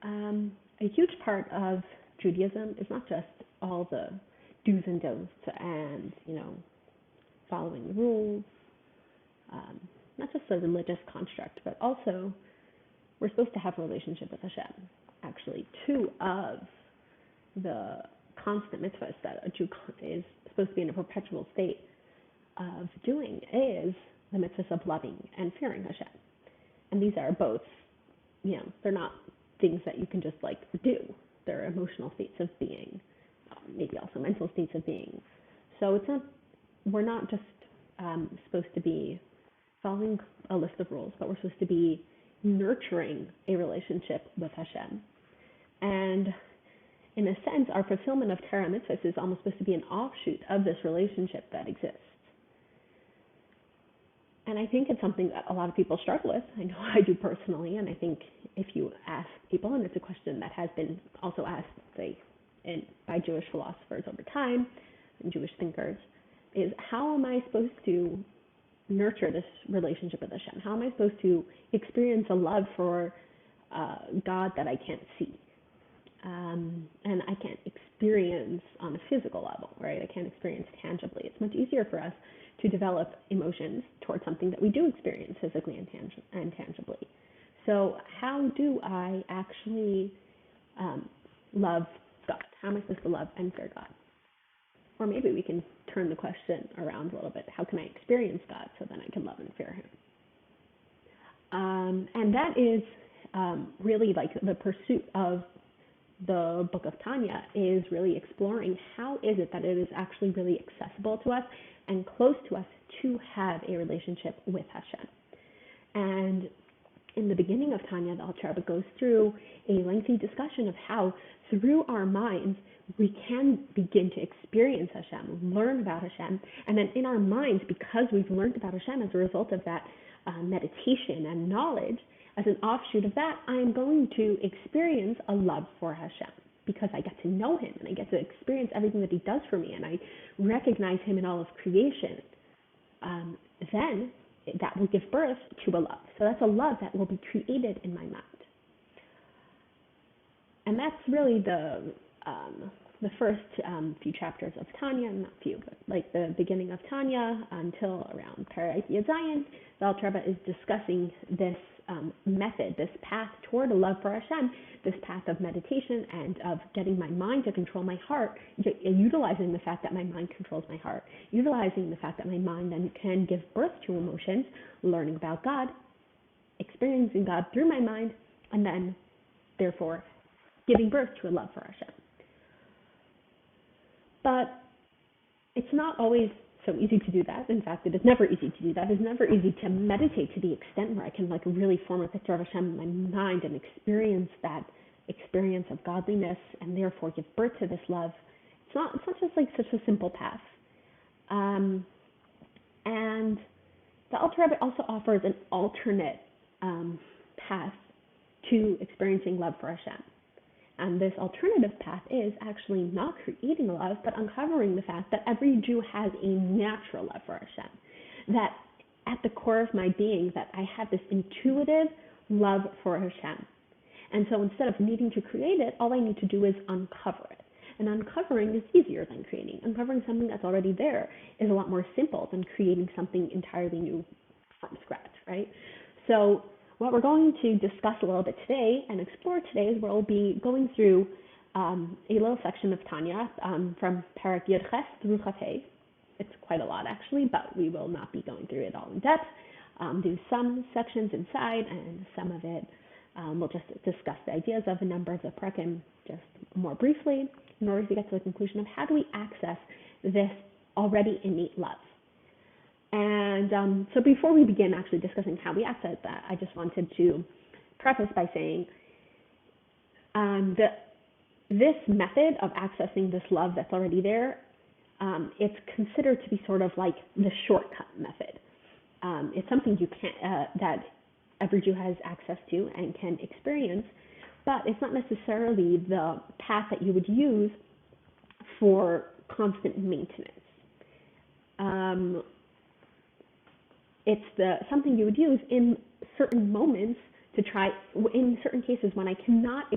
A huge part of Judaism is not just all the do's and don'ts and, following the rules, not just the religious construct, but also we're supposed to have a relationship with Hashem. Actually, two of the constant mitzvahs that a Jew is supposed to be in a perpetual state of doing is the mitzvahs of loving and fearing Hashem. And these are both, they're not things that you can just do. They're emotional states of being, maybe also mental states of being. So we're not just supposed to be following a list of rules, but we're supposed to be nurturing a relationship with Hashem. And in a sense, our fulfillment of Torah mitzvahs is almost supposed to be an offshoot of this relationship that exists. And I think it's something that a lot of people struggle with. I know I do personally, and I think if you ask people, and it's a question that has been also asked, by Jewish philosophers over time and Jewish thinkers, is how am I supposed to nurture this relationship with Hashem? How am I supposed to experience a love for God that I can't see? And I can't experience on a physical level, right? I can't experience tangibly. It's much easier for us to develop emotions towards something that we do experience physically and tangibly. So how do I actually love God? How am I supposed to love and fear God? Or maybe we can turn the question around a little bit. How can I experience God so then I can love and fear Him? And that is really the pursuit of the book of Tanya, is really exploring how is it that it is actually really accessible to us and close to us to have a relationship with Hashem. And in the beginning of Tanya, the Alter Rebbe goes through a lengthy discussion of how through our minds we can begin to experience Hashem, learn about Hashem, and then in our minds, because we've learned about Hashem as a result of that meditation and knowledge, as an offshoot of that, I'm going to experience a love for Hashem because I get to know Him and I get to experience everything that He does for me and I recognize Him in all of creation. Then that will give birth to a love. So that's a love that will be created in my mind. And that's really the first few chapters of Tanya, not few, but the beginning of Tanya until around Perek Yud Zayin. The Alter Rebbe is discussing this method, this path toward a love for Hashem, this path of meditation and of getting my mind to control my heart, utilizing the fact that my mind controls my heart, utilizing the fact that my mind then can give birth to emotions, learning about God, experiencing God through my mind, and then, therefore, giving birth to a love for Hashem. But it's not always so easy to do that. In fact, it is never easy to do that. It's never easy to meditate to the extent where I can really form a picture of Hashem in my mind and experience that experience of godliness and therefore give birth to this love. It's not just such a simple path. And the Alter Rebbe also offers an alternate path to experiencing love for Hashem. And this alternative path is actually not creating love, but uncovering the fact that every Jew has a natural love for Hashem. That at the core of my being, that I have this intuitive love for Hashem. And so instead of needing to create it, all I need to do is uncover it. And uncovering is easier than creating. Uncovering something that's already there is a lot more simple than creating something entirely new from scratch, right? So what we're going to discuss a little bit today and explore today is we'll be going through a little section of Tanya from Perek Yud Ches through Chaf Hey. It's quite a lot actually, but we will not be going through it all in depth. Do some sections inside, and some of it we'll just discuss the ideas of a number of the Prekim just more briefly in order to get to the conclusion of how do we access this already innate love. And so before we begin actually discussing how we access that, I just wanted to preface by saying that this method of accessing this love that's already there, it's considered to be sort of like the shortcut method. It's something you can't, that every Jew has access to and can experience, but it's not necessarily the path that you would use for constant maintenance. It's something you would use in certain moments to try, in certain cases when I cannot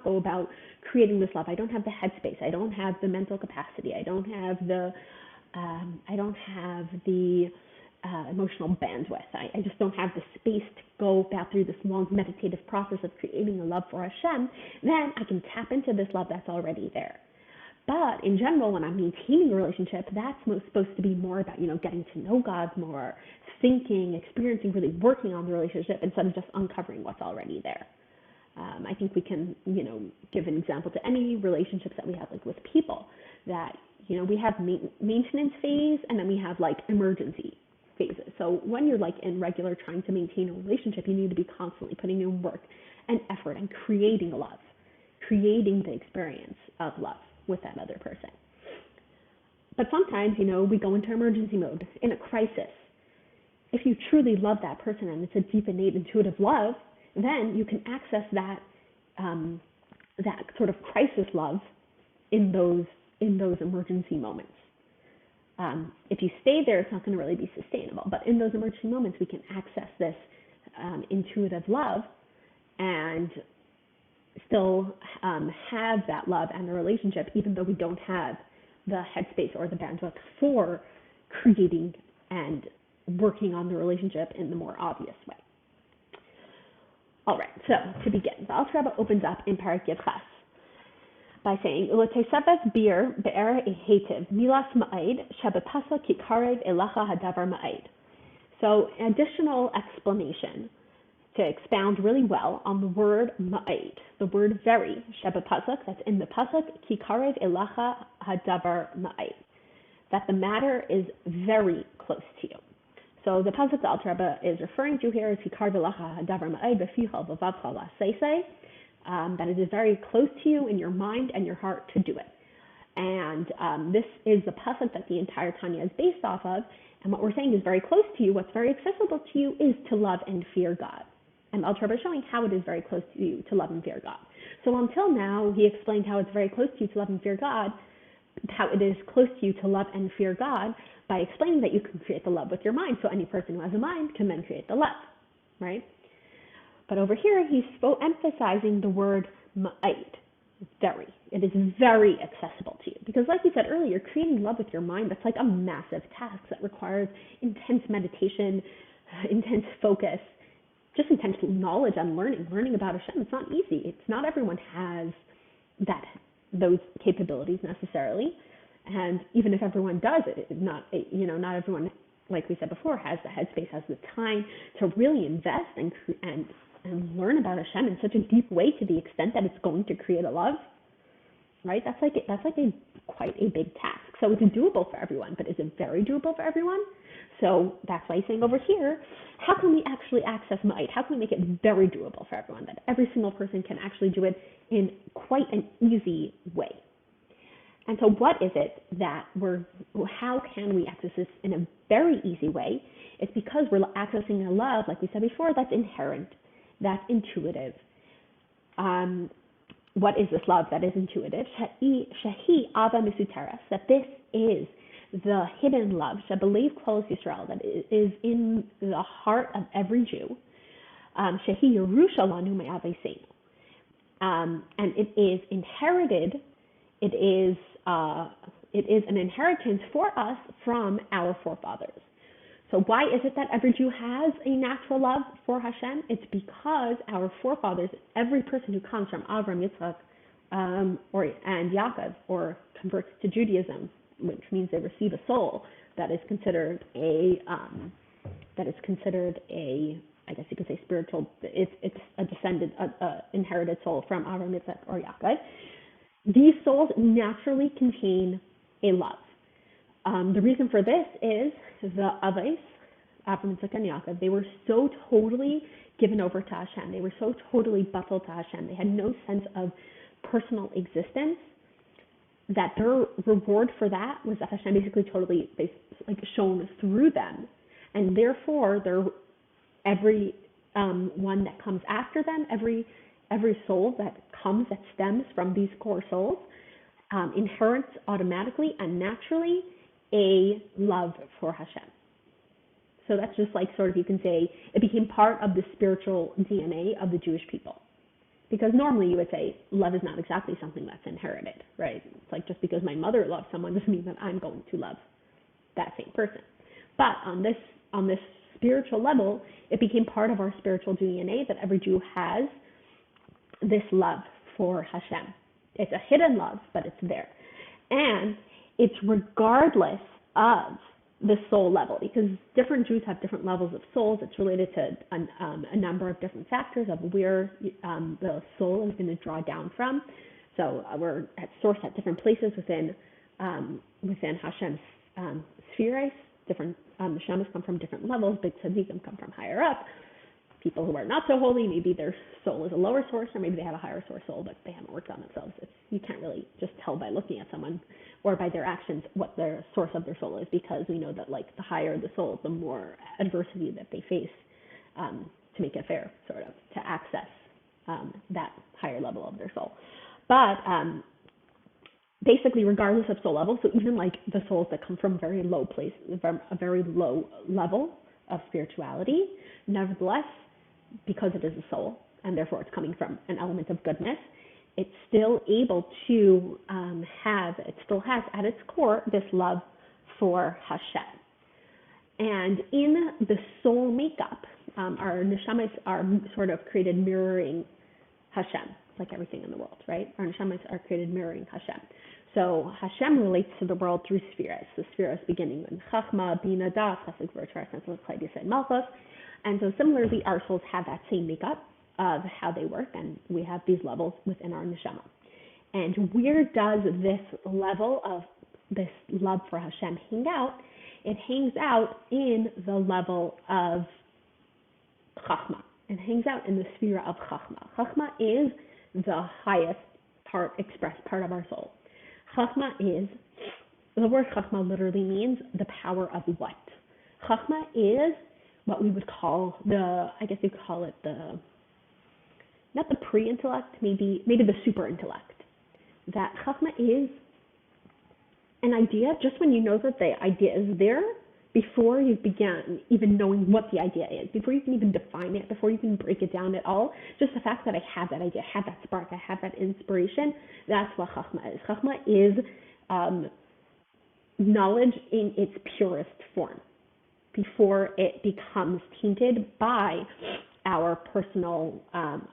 go about creating this love. I don't have the headspace, I don't have the mental capacity, I don't have the emotional bandwidth. I just don't have the space to go about through this long meditative process of creating a love for Hashem. Then I can tap into this love that's already there. But in general, when I'm maintaining a relationship, that's supposed to be more about, getting to know God more, thinking, experiencing, really working on the relationship instead of just uncovering what's already there. I think we can, give an example to any relationships that we have, like with people, that, we have maintenance phase and then we have like emergency phases. So when you're like in regular trying to maintain a relationship, you need to be constantly putting in work and effort and creating love, creating the experience of love with that other person. But sometimes, we go into emergency mode in a crisis. If you truly love that person and it's a deep, innate, intuitive love, then you can access that sort of crisis love in those emergency moments. If you stay there, it's not going to really be sustainable. But in those emergency moments, we can access this intuitive love and still have that love and the relationship, even though we don't have the headspace or the bandwidth for creating and working on the relationship in the more obvious way. All right, so to begin, the Alter Rebbe opens up in Parak Yud Ches by saying, "U'letesabes bir be'er ehetiv milas ma'id shebepasuk kikarev elacha hadavar ma'id." So, additional explanation to expound really well on the word ma'id, the word very, shebepasuk, that's in the pasuk, kikarev elacha hadavar ma'id, that the matter is very close to you. So the pasuk the Alter Rebbe is referring to here is kikarev elacha hadavar ma'id b'ficha v'vavcha la'seisei, that it is very close to you in your mind and your heart to do it. And this is the pasuk that the entire Tanya is based off of. And what we're saying is very close to you, what's very accessible to you, is to love and fear God. And Alter Rebbe is showing how it is very close to you to love and fear God. So until now, he explained how it's very close to you to love and fear God, how it is close to you to love and fear God by explaining that you can create the love with your mind. So any person who has a mind can then create the love, right? But over here, he's emphasizing the word ma'id, very. It is very accessible to you. Because like we said earlier, creating love with your mind, that's like a massive task that requires intense meditation, intense focus, just intense knowledge and learning about Hashem. It's not easy. It's not everyone has those capabilities necessarily. And even if everyone does it, not everyone, like we said before, has the headspace, has the time to really invest and learn about Hashem in such a deep way to the extent that it's going to create a love, right? That's quite a big task. So it's doable for everyone, but is it very doable for everyone? So that's why he's saying over here, how can we actually access Ma'id? How can we make it very doable for everyone, that every single person can actually do it in quite an easy way? And so what is it how can we access this in a very easy way? It's because we're accessing a love, like we said before, that's inherent, that's intuitive. What is this love that is intuitive? Shahi ava misuteres, that this is the hidden love, Shabalev Kol Yisrael, that is in the heart of every Jew. Shahi Yerusha lanu me'aveseinu, and it is inherited. It is an inheritance for us from our forefathers. So why is it that every Jew has a natural love for Hashem? It's because our forefathers, every person who comes from Avram, Yitzchak, and Yaakov, or converts to Judaism, which means they receive a soul that is considered a I guess you could say spiritual. It's a descendant, inherited soul from Avram, Yitzchak, or Yaakov. These souls naturally contain a love. The reason for this is the Avos, Avram, Yitzchak, and Yaakov, they were so totally given over to Hashem. They were so totally buckled to Hashem. They had no sense of personal existence, that their reward for that was that Hashem basically totally shone through them. And therefore, every one that comes after them, every soul that stems from these core souls, inherits automatically and naturally a love for Hashem. So that's just like sort of, you can say, it became part of the spiritual DNA of the Jewish people. Because normally you would say love is not exactly something that's inherited, right? It's like just because my mother loves someone doesn't mean that I'm going to love that same person. But on this spiritual level, it became part of our spiritual DNA that every Jew has this love for Hashem. It's a hidden love, but it's there. And it's regardless of the soul level, because different Jews have different levels of souls. It's related to a number of different factors of where the soul is going to draw down from. So we're at source at different places within Hashem's spheres. Different neshamas come from different levels. Big tzaddikim come from higher up. People who are not so holy, maybe their soul is a lower source, or maybe they have a higher source soul, but they haven't worked on themselves. You can't really just tell by looking at someone or by their actions what their source of their soul is, because we know that like the higher the soul, the more adversity that they face to make it fair, sort of, to access that higher level of their soul. But basically, regardless of soul level, so even like the souls that come from very low place, from a very low level of spirituality, nevertheless, because it is a soul, and therefore it's coming from an element of goodness, it's still able to it still has at its core this love for Hashem. And in the soul makeup, our neshamas are sort of created mirroring Hashem, like everything in the world, right? Our neshamas are created mirroring Hashem. So Hashem relates to the world through spheres. The spheres beginning in Chachma, Bina, Das, Chesed, Gvura, Malchus. And so similarly, our souls have that same makeup of how they work, and we have these levels within our neshama. And where does this level of this love for Hashem hang out? It hangs out in the level of Chachma. It hangs out in the sphere of Chachma. Chachma is the highest expressed part of our soul. Chachma is, the word Chachma literally means the power of what? Chachma is what we would call I guess you could call it not the pre-intellect, maybe the super-intellect. That Chachma is an idea, just when you know that the idea is there, before you begin even knowing what the idea is, before you can even define it, before you can break it down at all, just the fact that I have that idea, I have that spark, I have that inspiration, that's what Chachma is. Chachma is knowledge in its purest form, before it becomes tainted by our personal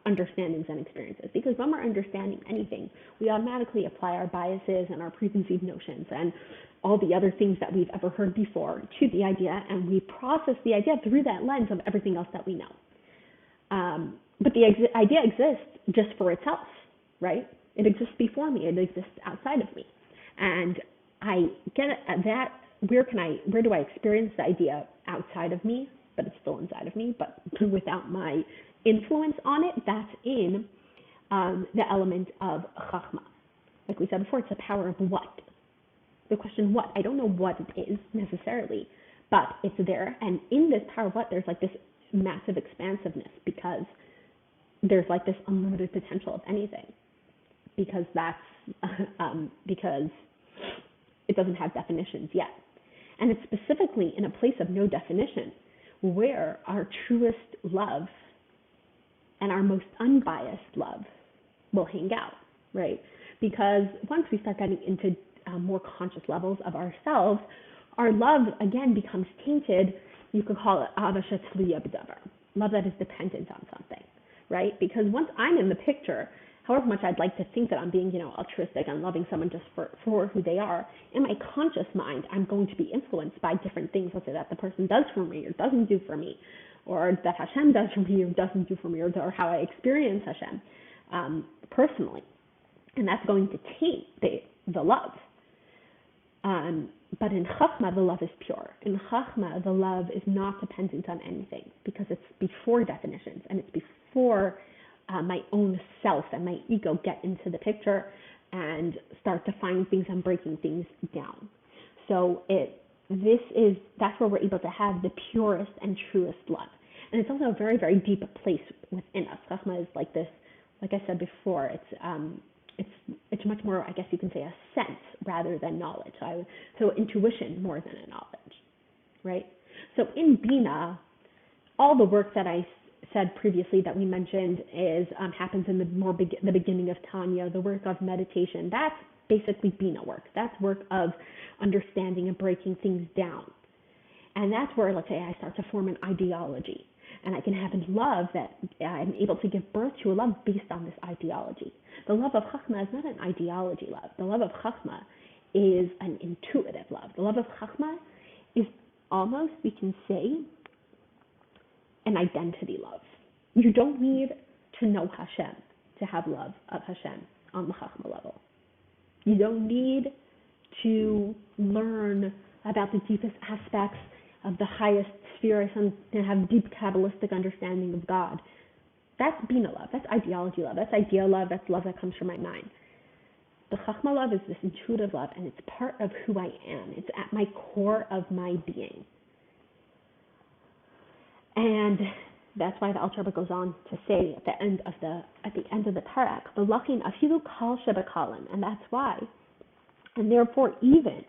understandings and experiences. Because when we're understanding anything, we automatically apply our biases and our preconceived notions and all the other things that we've ever heard before to the idea, and we process the idea through that lens of everything else that we know. But the idea exists just for itself, right? It exists before me, it exists outside of me. And I get at that, where do I experience the idea outside of me, but it's still inside of me, but without my influence on it? That's in the element of Chachma. Like we said before, it's the power of what? The question what? I don't know what it is necessarily, but it's there. And in this power of what, there's like this massive expansiveness, because there's like this unlimited potential of anything, because because it doesn't have definitions yet. And it's specifically in a place of no definition where our truest love and our most unbiased love will hang out, right? Because once we start getting into more conscious levels of ourselves, our love, again, becomes tainted. You could call it avashat tluya b'davar, love that is dependent on something, right? Because once I'm in the picture, however much I'd like to think that I'm being, altruistic and loving someone just for who they are, in my conscious mind, I'm going to be influenced by different things, let's say that the person does for me or doesn't do for me, or that Hashem does for me or doesn't do for me, or how I experience Hashem personally. And that's going to taint the love. But in Chachma, the love is pure. In Chachma, the love is not dependent on anything, because it's before definitions, and it's before my own self and my ego get into the picture and start defining things and breaking things down. So that's where we're able to have the purest and truest love. And it's also a very, very deep place within us. Chachma is like this, like I said before, it's much more, I guess you can say, a sense rather than knowledge. So intuition more than a knowledge, right? So in Bina, all the work that I said previously that we mentioned is happens in the beginning of Tanya, the work of meditation. That's basically Bina work. That's work of understanding and breaking things down. And that's where, let's say, I start to form an ideology. And I can have a love that I'm able to give birth to a love based on this ideology. The love of Chachma is not an ideology love. The love of Chachma is an intuitive love. The love of Chachma is almost, we can say, an identity love. You don't need to know Hashem to have love of Hashem on the Chachma level. You don't need to learn about the deepest aspects of the highest spheres and have deep Kabbalistic understanding of God. That's Bina love. That's ideology love. That's ideal love. That's love that comes from my mind. The Chachma love is this intuitive love, and it's part of who I am. It's at my core of my being. And that's why the Alter Rebbe goes on to say at the end of the parak, "V'lachin afilu kal shebekalim," and that's why, and therefore even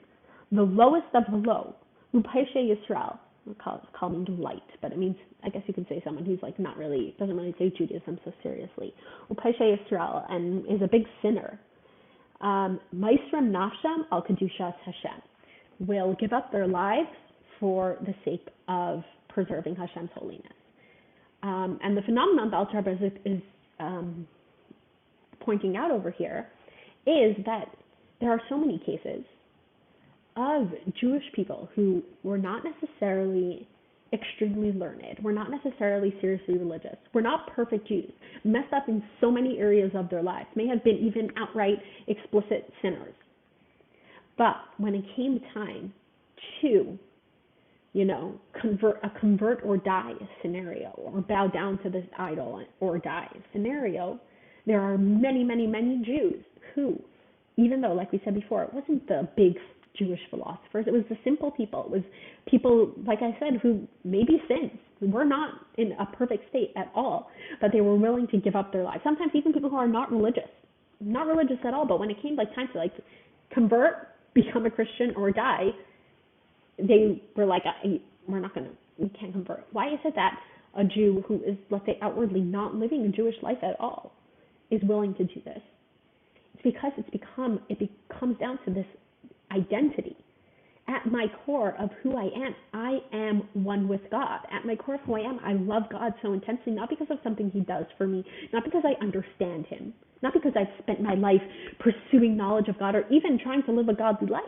the lowest of the low, Upaishe Yisrael, we'll call him light, but it means, I guess you could say someone who's like not really, doesn't really take Judaism so seriously, Upaishe Yisrael, and is a big sinner. Maisram nafsham al kedushas Hashem, will give up their lives for the sake of preserving Hashem's holiness. And the phenomenon that Alter Rebbe is pointing out over here is that there are so many cases of Jewish people who were not necessarily extremely learned, were not necessarily seriously religious, were not perfect Jews, messed up in so many areas of their lives, may have been even outright explicit sinners. But when it came time to convert or die scenario, or bow down to this idol or die scenario, there are many, many, many Jews who, even though, like we said before, it wasn't the big Jewish philosophers, it was the simple people. It was people, like I said, who maybe sinned, who were not in a perfect state at all, but they were willing to give up their lives. Sometimes even people who are not religious at all, but when it came time to convert, become a Christian, or die, they were like, we can't convert. Why is it that a Jew who is, let's say, outwardly not living a Jewish life at all is willing to do this? It's because it comes down to this identity. At my core of who I am one with God. At my core of who I am, I love God so intensely, not because of something He does for me, not because I understand Him, not because I've spent my life pursuing knowledge of God or even trying to live a godly life,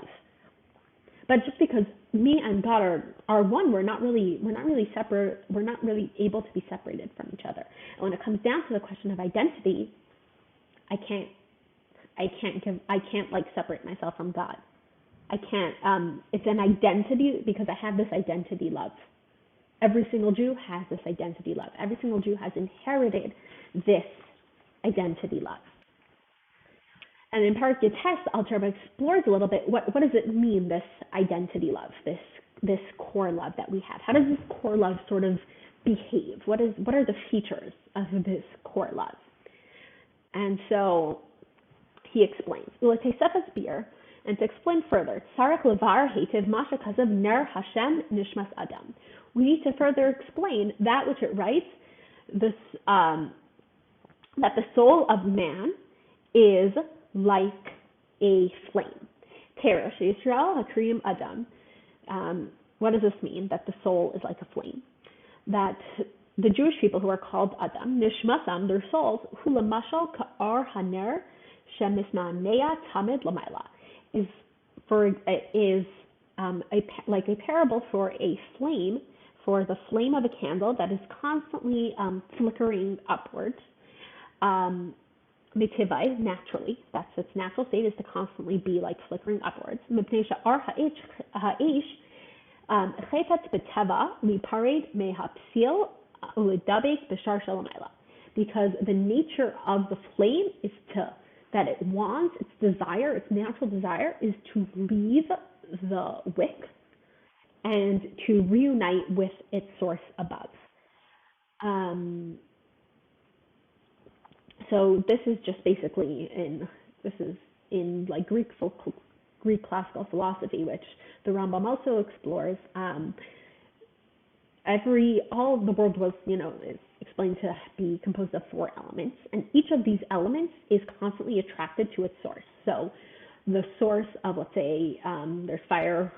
but just because me and God are one. We're not really separate. We're not really able to be separated from each other. And when it comes down to the question of identity, I can't separate myself from God. I can't. It's an identity because I have this identity love. Every single Jew has this identity love. Every single Jew has inherited this identity love. And in Parak Yates, Alter Rebbe explores a little bit what does it mean, this identity love, this core love that we have. How does this core love sort of behave? What are the features of this core love? And so he explains. And to explain further, Sarach levar hetiv masha kazav ner Hashem nishmas adam. We need to further explain that which it writes, this that the soul of man is like a flame. Teresh Yisrael Hakriyim Adam. What does this mean? That the soul is like a flame. That the Jewish people who are called Adam, Nishmasam, their souls, Hulamashal Ka'ar Haner Shemismanea Tamid Lamaila, is like a parable for a flame, for the flame of a candle that is constantly flickering upwards. Mitivai, naturally, that's its natural state, is to constantly be like flickering upwards. Because the nature of the flame is that it wants, its desire, its natural desire is to leave the wick and to reunite with its source above. So this is just basically in like Greek classical philosophy, which the Rambam also explores. all the world was, is explained to be composed of 4 elements, and each of these elements is constantly attracted to its source. So the source of, let's say, there's fire,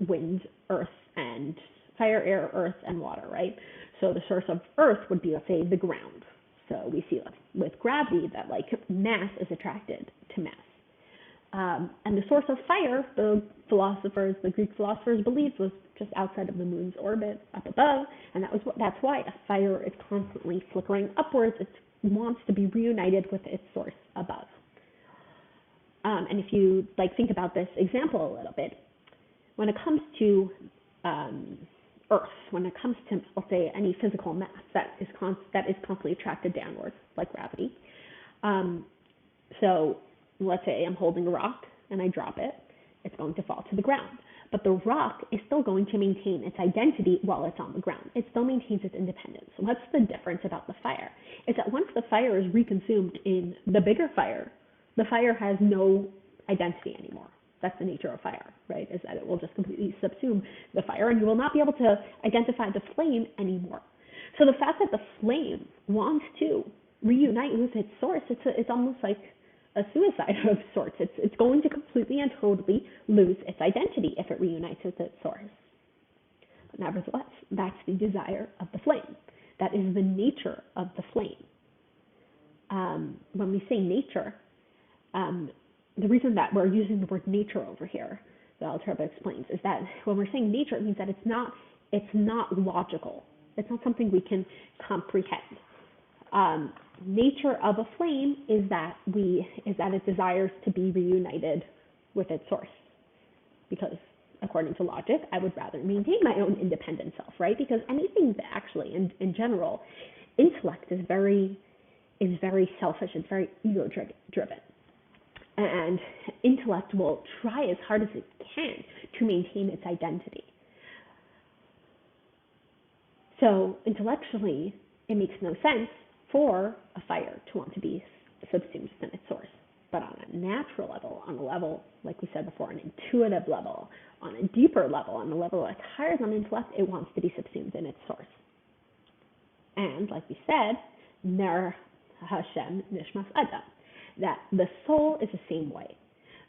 wind, earth, and fire, air, earth, and water, right? So the source of earth would be, let's say, the ground. So we see with gravity that like mass is attracted to mass. And the source of fire, the Greek philosophers believed, was just outside of the moon's orbit, up above, and that's why a fire is constantly flickering upwards. It wants to be reunited with its source above. And if you think about this example a little bit, when it comes to Earth, when it comes to, let's say, any physical mass that is constantly attracted downwards, like gravity. So let's say I'm holding a rock and I drop it, it's going to fall to the ground. But the rock is still going to maintain its identity while it's on the ground. It still maintains its independence. So what's the difference about the fire? Is that once the fire is reconsumed in the bigger fire, the fire has no identity anymore. That's the nature of fire, right? Is that it will just completely subsume the fire, and you will not be able to identify the flame anymore. So the fact that the flame wants to reunite with its source, it's almost like a suicide of sorts. It's going to completely and totally lose its identity if it reunites with its source. But nevertheless, that's the desire of the flame. That is the nature of the flame. When we say nature, the reason that we're using the word nature over here, the Alter Rebbe explains, is that when we're saying nature, it means that it's not logical. It's not something we can comprehend. Nature of a flame is that it desires to be reunited with its source. Because according to logic, I would rather maintain my own independent self, right? Because anything that actually, in general, intellect is very selfish. It's very ego-driven. And intellect will try as hard as it can to maintain its identity. So intellectually, it makes no sense for a fire to want to be subsumed within its source. But on a natural level, on a level, like we said before, an intuitive level, on a deeper level, on a level that's higher than intellect, it wants to be subsumed in its source. And like we said, Ner Hashem Nishmas Adam, that the soul is the same way.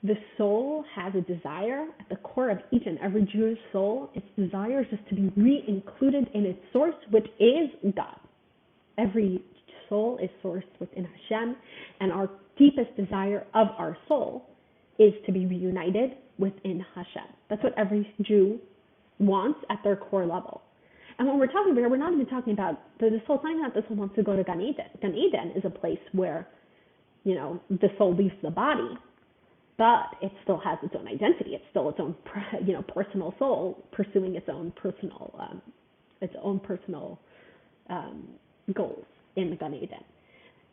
The soul has a desire at the core of each and every Jewish soul. Its desire is just to be re-included in its source, which is God. Every soul is sourced within Hashem, and our deepest desire of our soul is to be reunited within Hashem. That's what every Jew wants at their core level. And when we're talking about, we're not even talking about the soul. It's not even that the soul wants to go to Gan Eden. Gan Eden is a place where, the soul leaves the body, but it still has its own identity. It's still its own, personal soul pursuing its own personal goals in the Gan Eden.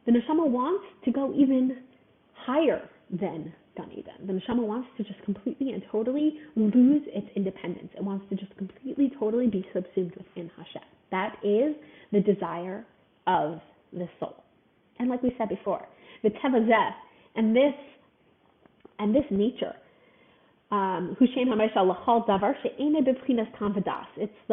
The neshama wants to go even higher than Gan Eden. The neshama wants to just completely and totally lose its independence. It wants to just completely, totally be subsumed within Hashem. That is the desire of the soul. And like we said before, the teva zeh, and this nature,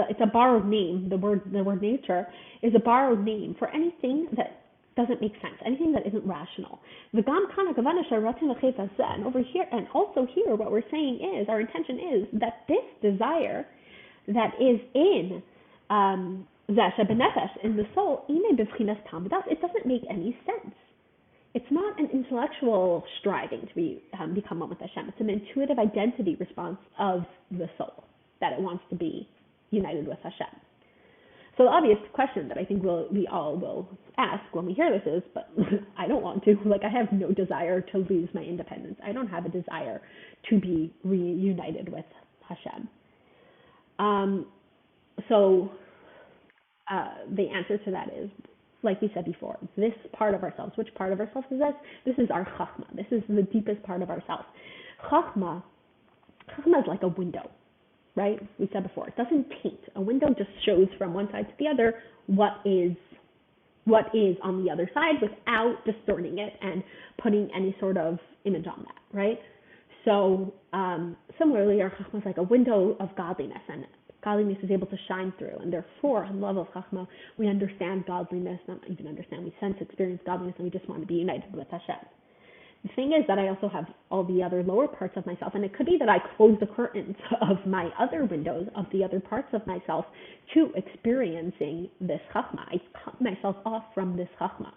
it's a borrowed name. The word nature is a borrowed name for anything that doesn't make sense, anything that isn't rational. And over here, and also here, what we're saying is, our intention is that this desire that is in in the soul, it doesn't make any sense. It's not an intellectual striving to become one with Hashem. It's an intuitive identity response of the soul, that it wants to be united with Hashem. So the obvious question that I think we all will ask when we hear this is, but I don't want to. I have no desire to lose my independence. I don't have a desire to be reunited with Hashem. So the answer to that is, like we said before, this part of ourselves. Which part of ourselves is this? This is our chachma. This is the deepest part of ourselves. Chachma is like a window, right? We said before, it doesn't paint. A window just shows from one side to the other what is on the other side without distorting it and putting any sort of image on that, right? So similarly, our chachma is like a window of godliness, and godliness is able to shine through. And therefore, on the level of Chachma, we understand godliness, not even understand, we sense, experience godliness, and we just want to be united with Hashem. The thing is that I also have all the other lower parts of myself, and it could be that I close the curtains of my other windows, of the other parts of myself, to experiencing this Chachma. I cut myself off from this Chachma.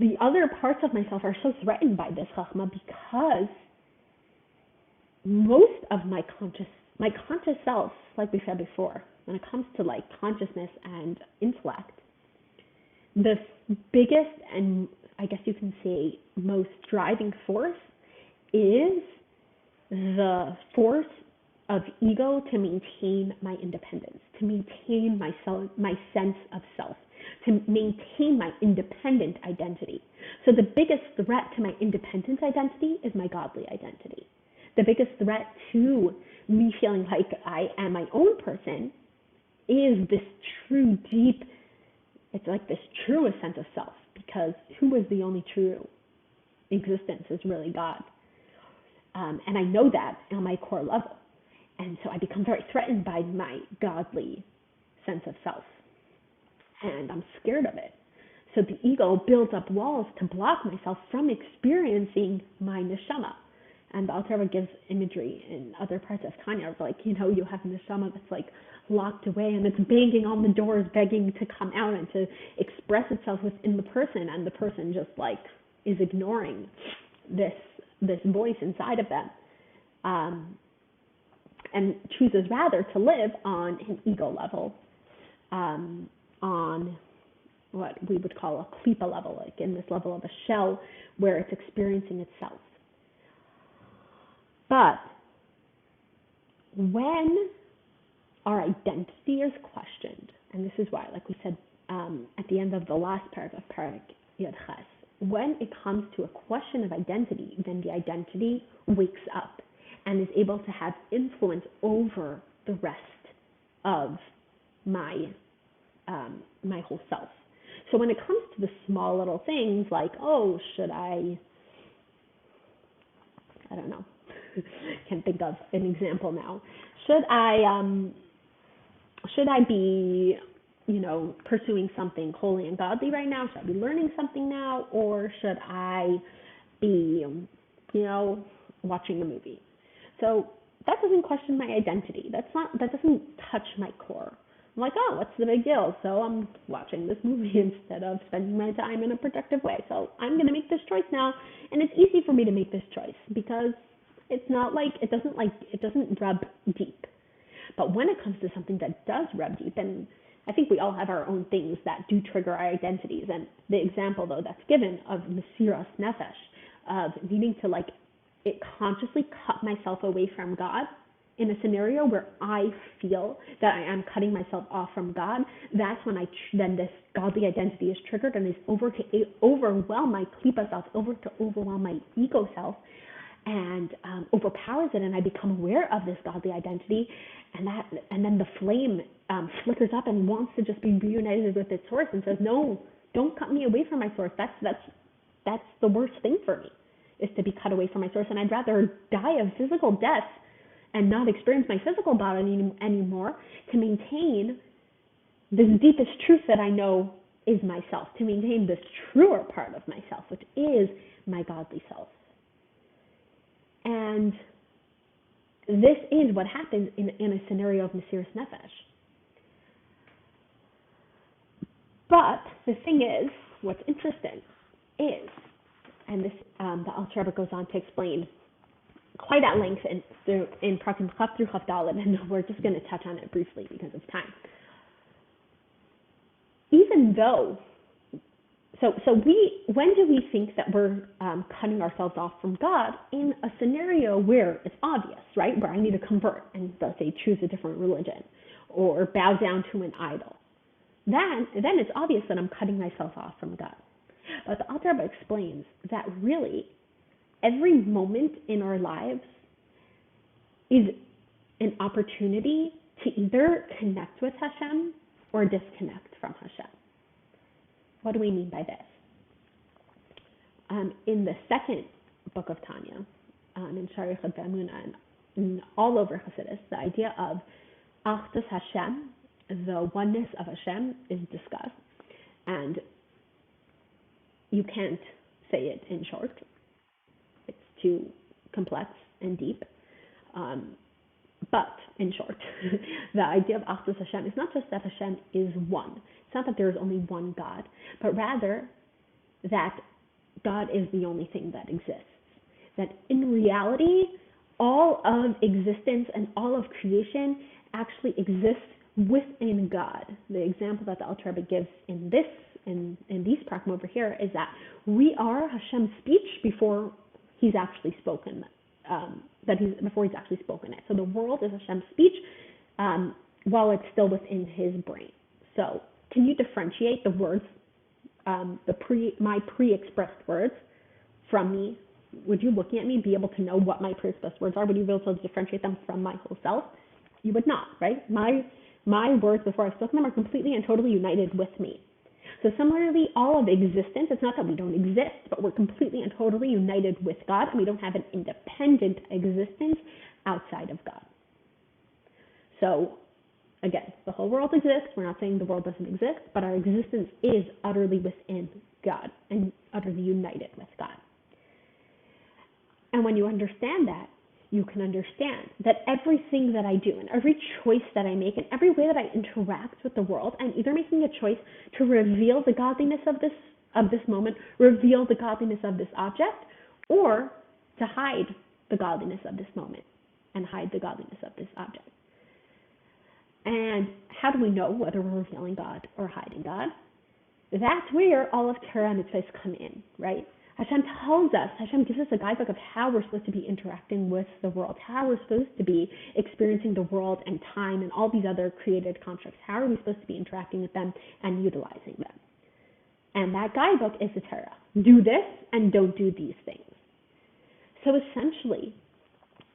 The other parts of myself are so threatened by this Chachma because most of my conscious self, like we said before, when it comes to like consciousness and intellect, the biggest and I guess you can say most driving force is the force of ego to maintain my independence, to maintain my sense of self, to maintain my independent identity. So the biggest threat to my independent identity is my godly identity. The biggest threat to me feeling like I am my own person is this true, deep, it's like this truest sense of self, because who is the only true existence is really God. And I know that on my core level. And so I become very threatened by my godly sense of self. And I'm scared of it. So the ego builds up walls to block myself from experiencing my neshama. And the Alter Rebbe gives imagery in other parts of Tanya of like, you have neshama that's like locked away and it's banging on the doors, begging to come out and to express itself within the person, and the person just like is ignoring this voice inside of them, and chooses rather to live on an ego level, on what we would call a klipa level, like in this level of a shell where it's experiencing itself. But when our identity is questioned, and this is why, like we said at the end of the last paragraph, Parak Yud Ches, when it comes to a question of identity, then the identity wakes up and is able to have influence over the rest of my my whole self. So when it comes to the small little things like, oh, should I don't know, can't think of an example now. Should I be, pursuing something holy and godly right now? Should I be learning something now? Or should I be, watching a movie? So that doesn't question my identity. That doesn't touch my core. I'm like, oh, what's the big deal? So I'm watching this movie instead of spending my time in a productive way. So I'm going to make this choice now. And it's easy for me to make this choice because it's not like, it doesn't rub deep. But when it comes to something that does rub deep, and I think we all have our own things that do trigger our identities. And the example, though, that's given of Mesiras Nefesh, of needing to it consciously cut myself away from God in a scenario where I feel that I am cutting myself off from God, that's when then this godly identity is triggered and is over to overwhelm my klipa self, over to overwhelm my ego self, and overpowers it, and I become aware of this godly identity, and then the flame flickers up and wants to just be reunited with its source and says, no, don't cut me away from my source. That's the worst thing for me, is to be cut away from my source, and I'd rather die of physical death and not experience my physical body anymore to maintain this deepest truth that I know is myself, to maintain this truer part of myself, which is my godly self. And this is what happens in a scenario of Mesiras Nefesh. But the thing is, what's interesting is, and this the Alter Rebbe goes on to explain quite at length in Prakim Chaf through Chaf Dalet, and we're just going to touch on it briefly because of time. Even though, when do we think that we're cutting ourselves off from God? In a scenario where it's obvious, right? Where I need to convert and, let's say, choose a different religion or bow down to an idol. Then it's obvious that I'm cutting myself off from God. But the Alter Rebbe explains that really every moment in our lives is an opportunity to either connect with Hashem or disconnect from Hashem. What do we mean by this? In the second book of Tanya, in Sharichot Ve'emunah, and all over Hasidus, the idea of Achdus Hashem, the oneness of Hashem, is discussed, and you can't say it in short. It's too complex and deep. But in short, the idea of Achdus Hashem is not just that Hashem is one. It's not that there is only one God, but rather that God is the only thing that exists. That in reality, all of existence and all of creation actually exists within God. The example that the Alter Rebbe gives in these prakim over here is that we are Hashem's speech before He's actually spoken. Before He's actually spoken it. So the world is Hashem's speech while it's still within His brain. So can you differentiate the words, my pre-expressed words from me? Would you, looking at me, be able to know what my pre-expressed words are? Would you be able to differentiate them from my whole self? You would not, right? My words before I've spoken them are completely and totally united with me. So similarly, all of existence, it's not that we don't exist, but we're completely and totally united with God, and we don't have an independent existence outside of God. So again, the whole world exists. We're not saying the world doesn't exist, but our existence is utterly within God and utterly united with God. And when you understand that, you can understand that everything that I do and every choice that I make and every way that I interact with the world, I'm either making a choice to reveal the godliness of this moment, reveal the godliness of this object, or to hide the godliness of this moment and hide the godliness of this object. And how do we know whether we're revealing God or hiding God? That's where all of Torah and mitzvahs come in, right? Hashem tells us, Hashem gives us a guidebook of how we're supposed to be interacting with the world, how we're supposed to be experiencing the world and time and all these other created constructs. How are we supposed to be interacting with them and utilizing them? And that guidebook is the Torah. Do this and don't do these things. So essentially,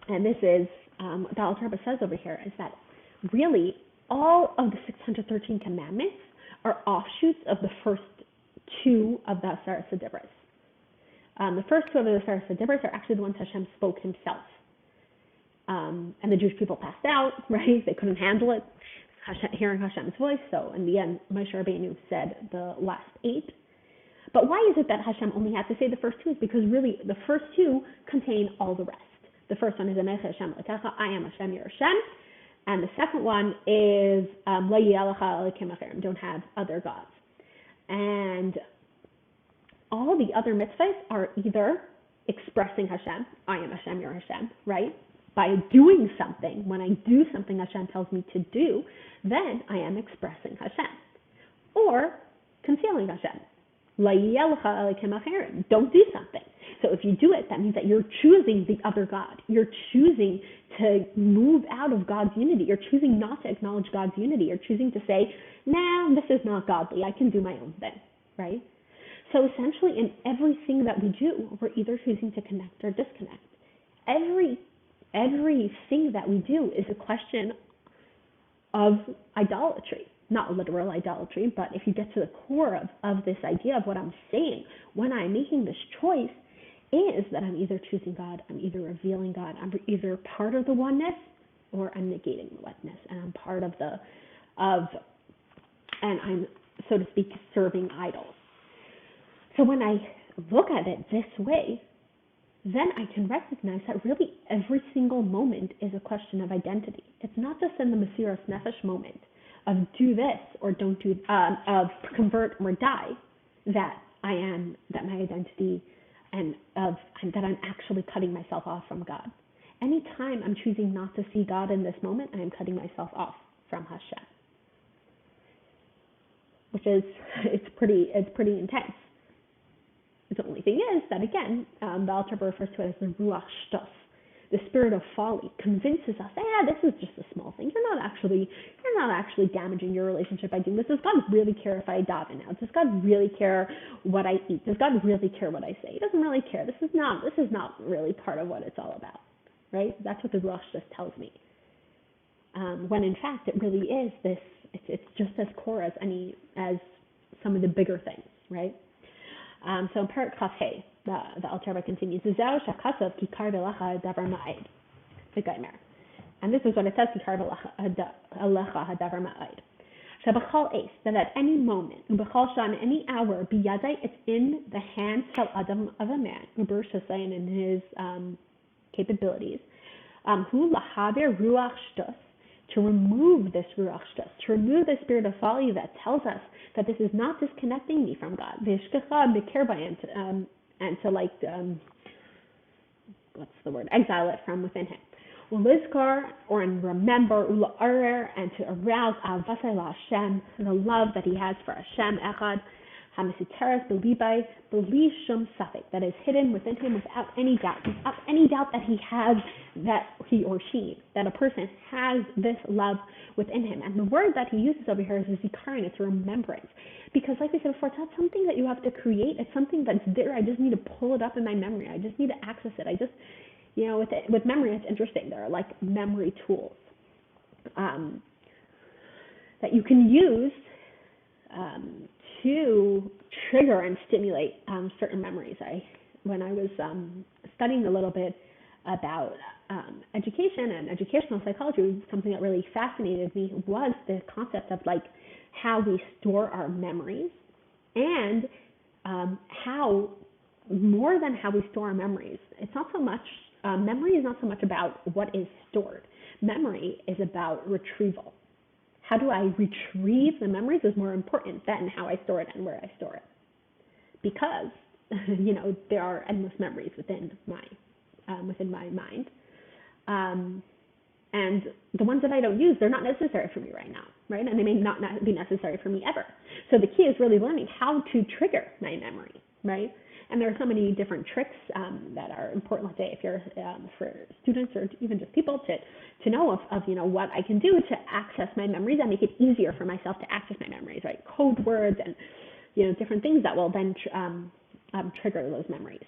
and this is what the Alter Rebbe says over here, is that really all of the 613 commandments are offshoots of the first two of the Aseret Sedibros. The first two of the Aseret Sedibros are actually the ones Hashem spoke Himself. And the Jewish people passed out, right? They couldn't handle it, hearing Hashem's voice. So in the end, Moshe Rabbeinu said the last 8. But why is it that Hashem only had to say the first 2? Is because really the first 2 contain all the rest. The first one is Anecha Hashem L'kecha, I am Hashem, your Hashem. And the second one is Lo yeh lecha elokim acherim, don't have other gods. And all the other mitzvahs are either expressing Hashem, I am Hashem, your Hashem, right? By doing something, when I do something Hashem tells me to do, then I am expressing Hashem. Or concealing Hashem. Lo yeh lecha elokim acherim, don't do something. So if you do it, that means that you're choosing the other God. You're choosing to move out of God's unity. You're choosing not to acknowledge God's unity. You're choosing to say, nah, this is not godly. I can do my own thing, right? So essentially in everything that we do, we're either choosing to connect or disconnect. Everything that we do is a question of idolatry. Not literal idolatry, but if you get to the core of this idea of what I'm saying, when I'm making this choice, is that I'm either choosing God, I'm either revealing God, I'm either part of the oneness, or I'm negating the oneness, and I'm part of and I'm, so to speak, serving idols. So when I look at it this way, then I can recognize that really every single moment is a question of identity. It's not just in the Mesiras Nefesh moment of do this or don't do, of convert or die, that my identity and that I'm actually cutting myself off from God. Anytime I'm choosing not to see God in this moment, I am cutting myself off from Hashem. Which is, it's pretty intense. The only thing is that, again, the Alter Rebbe refers to it as the Ruach Shtos. The spirit of folly convinces us, this is just a small thing. You're not actually damaging your relationship by doing this. Does God really care if I daven now? Does God really care what I eat? Does God really care what I say? He doesn't really care. This is not really part of what it's all about, right? That's what the Ruach Shtos tells me. When in fact it really is this. It's just as core as some of the bigger things, right? So in Parak Chaf Hey, the Alter Rebbe continues, the Gaimer. And this is what it says, that at any moment, in any hour, it's in the hands of a man, in his capabilities, to remove this ruach shtus, to remove the spirit of folly that tells us that this is not disconnecting me from God, and to exile it from within him. Or remember, and to arouse Hashem, the love that he has for Hashem, Echad, that is hidden within him without any doubt that he has, that he or she, that a person has this love within him. And the word that he uses over here is Zirkind, it's a remembrance. Because like we said before, it's not something that you have to create, it's something that's there. I just need to pull it up in my memory. I just need to access it. With memory, it's interesting. There are like memory tools that you can use to trigger and stimulate certain memories. When I was studying a little bit about education and educational psychology, something that really fascinated me was the concept of like how we store our memories, and how more than how we store our memories, it's not so much memory is not so much about what is stored. Memory is about retrieval. How do I retrieve the memories is more important than how I store it and where I store it. Because, there are endless memories within my mind. And the ones that I don't use, they're not necessary for me right now, right? And they may not be necessary for me ever. So the key is really learning how to trigger my memory, right? And there are so many different tricks that are important, let's say, if you're for students or even just people to know of what I can do to access my memories and make it easier for myself to access my memories, right? Code words and different things that will then trigger those memories.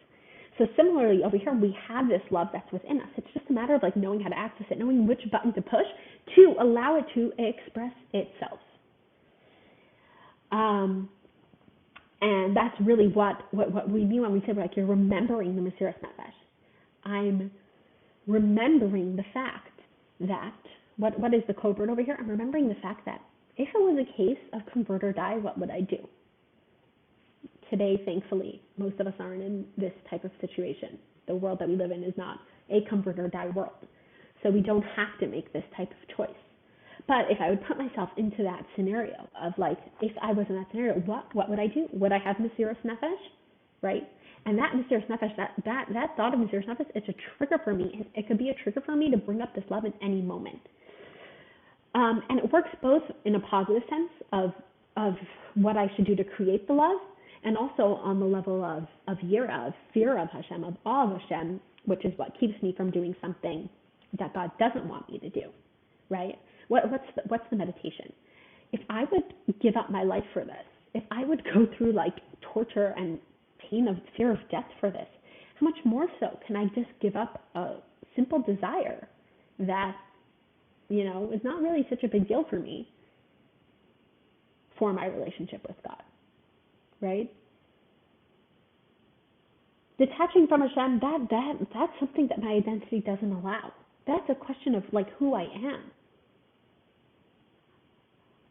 So similarly, over here we have this love that's within us. It's just a matter of like knowing how to access it, knowing which button to push to allow it to express itself. And that's really what we mean when we say like you're remembering the purest nefesh. I'm remembering the fact that, what is the code word over here? I'm remembering the fact that if it was a case of convert or die, what would I do? Today, thankfully, most of us aren't in this type of situation. The world that we live in is not a convert or die world. So we don't have to make this type of choice. But if I would put myself into that scenario of like, if I was in that scenario, what would I do? Would I have purest nefesh, right? And that purest nefesh, that thought of purest nefesh, it's a trigger for me. It could be a trigger for me to bring up this love in any moment. And it works both in a positive sense of what I should do to create the love, and also on the level of yira, of fear of Hashem, of awe of Hashem, which is what keeps me from doing something that God doesn't want me to do, right? What's the meditation? If I would give up my life for this, if I would go through like torture and pain of fear of death for this, how much more so can I just give up a simple desire that, is not really such a big deal for me for my relationship with God, right? Detaching from Hashem, that's something that my identity doesn't allow. That's a question of like who I am.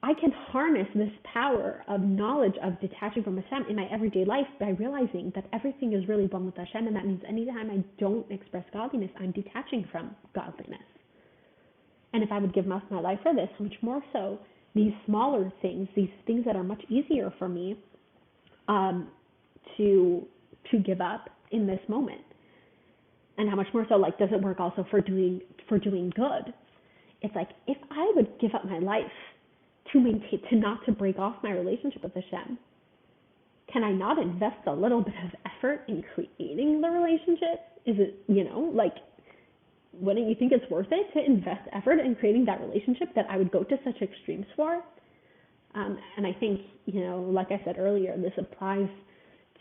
I can harness this power of knowledge of detaching from Hashem in my everyday life by realizing that everything is really one with Hashem, and that means anytime I don't express godliness, I'm detaching from godliness. And if I would give my life for this, how much more so these smaller things, these things that are much easier for me to give up in this moment. And how much more so, like, does it work also for doing good? It's like, if I would give up my life to break off my relationship with Hashem, can I not invest a little bit of effort in creating the relationship? Is it, wouldn't you think it's worth it to invest effort in creating that relationship that I would go to such extremes for? And I think, like I said earlier, this applies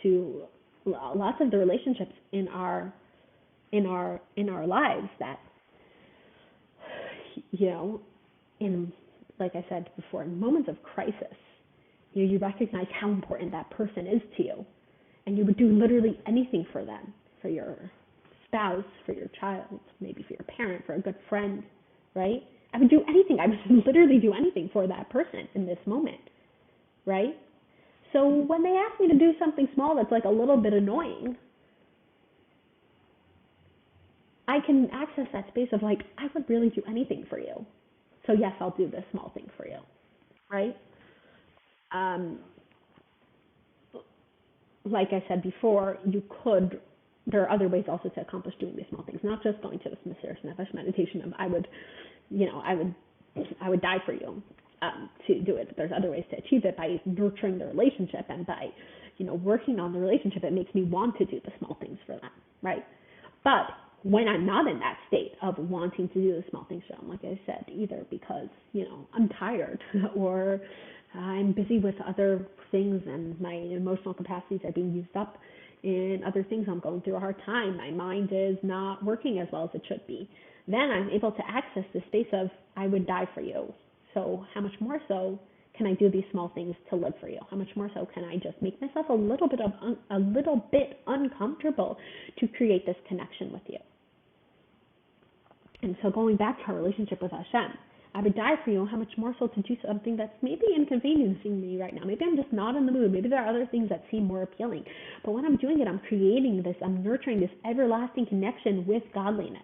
to lots of the relationships in our lives that, like I said before, in moments of crisis, you recognize how important that person is to you, and you would do literally anything for them, for your spouse, for your child, maybe for your parent, for a good friend, right? I would do anything. I would literally do anything for that person in this moment, right? So when they ask me to do something small that's like a little bit annoying, I can access that space of like, I would really do anything for you. So yes, I'll do this small thing for you, right? Um, like I said before, there are other ways also to accomplish doing these small things, not just going to this Mesiras Nefesh meditation of I would die for you to do it. But there's other ways to achieve it by nurturing the relationship and by, working on the relationship. It makes me want to do the small things for them, right? But when I'm not in that state of wanting to do the small things for them, like I said, either because, I'm tired or I'm busy with other things and my emotional capacities are being used up in other things, I'm going through a hard time, my mind is not working as well as it should be, then I'm able to access the space of I would die for you. So how much more so can I do these small things to live for you? How much more so can I just make myself a little bit uncomfortable to create this connection with you? And so going back to our relationship with Hashem, I would die for you. How much more so to do something that's maybe inconveniencing me right now? Maybe I'm just not in the mood. Maybe there are other things that seem more appealing. But when I'm doing it, I'm creating this, I'm nurturing this everlasting connection with godliness,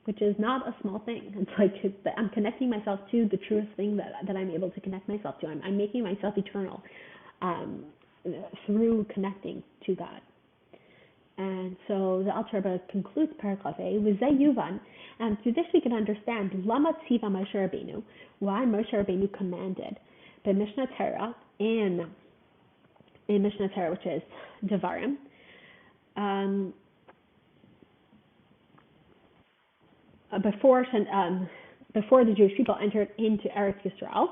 which is not a small thing. It's like I'm connecting myself to the truest thing that I'm able to connect myself to. I'm making myself eternal through connecting to God. And so the Alter Rebbe concludes paragraph A with Zeh Yuvan, and through this we can understand Lama Tziva Moshe Rabbeinu, why Moshe Rabbeinu commanded by Mishnah Torah in Mishnah Torah, which is Devarim, before the Jewish people entered into Eretz Yisrael,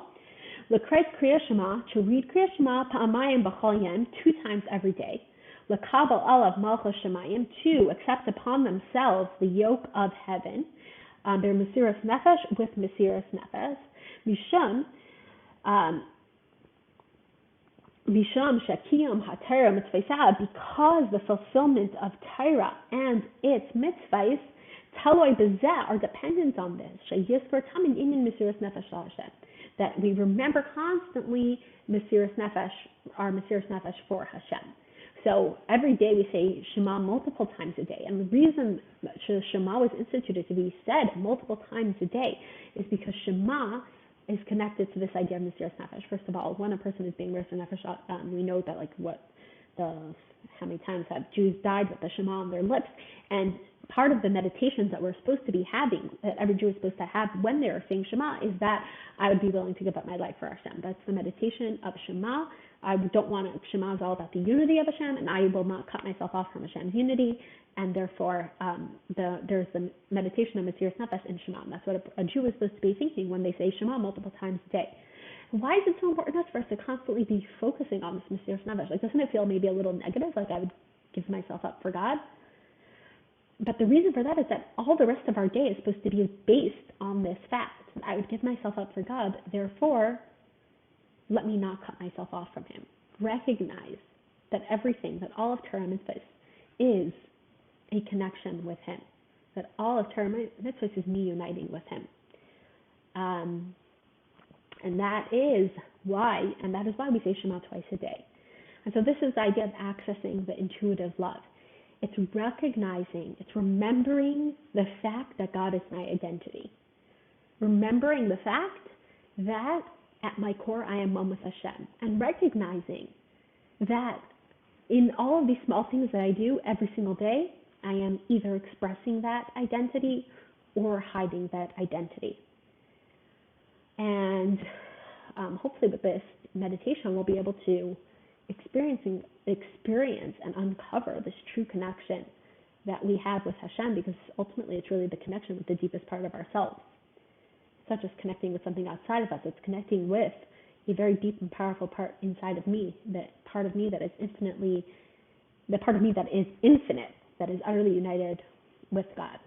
L'kreis Kriya Shema, to read Kriya Shema Pa'amayim B'chol Yom, 2 times every day. L'kabel alav malchus shemayim, to accept upon themselves the yoke of heaven, their mesiras nefesh with mesiras nefesh, misham shekiyam haTorah mitzvaysa, because the fulfillment of Torah and its mitzvahs taloi bezeh are dependent on this. Sheyizkor tamin inyan mesiras nefesh Hashem, that we remember constantly mesiras nefesh, our mesiras nefesh for Hashem. So every day we say Shema multiple times a day. And the reason that Shema was instituted to be said multiple times a day is because Shema is connected to this idea of Mesiras Nefesh. First of all, when a person is being Mesiras Nefesh, we know that how many times have Jews died with the Shema on their lips. And part of the meditations that we're supposed to be having, that every Jew is supposed to have when they're saying Shema, is that I would be willing to give up my life for Hashem. That's the meditation of Shema. I don't want to, Shema is all about the unity of Hashem, and I will not cut myself off from Hashem's unity, and therefore there's the meditation of Mesiras Nefesh in Shema. And that's what a Jew is supposed to be thinking when they say Shema multiple times a day. Why is it so important for us to constantly be focusing on this Mesiras Nefesh? Like, doesn't it feel maybe a little negative, like I would give myself up for God? But the reason for that is that all the rest of our day is supposed to be based on this fact. I would give myself up for God, therefore let me not cut myself off from Him. Recognize that everything, that all of Torah Mitzvahs is a connection with Him. That all of Torah Mitzvahs is me uniting with Him. And that is why we say Shema twice a day. And so this is the idea of accessing the intuitive love. It's recognizing, it's remembering the fact that God is my identity. Remembering the fact that at my core, I am one with Hashem, and recognizing that in all of these small things that I do every single day, I am either expressing that identity or hiding that identity. And hopefully with this meditation, we'll be able to experience and uncover this true connection that we have with Hashem, because ultimately it's really the connection with the deepest part of ourselves. It's not just connecting with something outside of us, it's connecting with a very deep and powerful part inside of me, that part of me that is infinite, that is utterly united with God.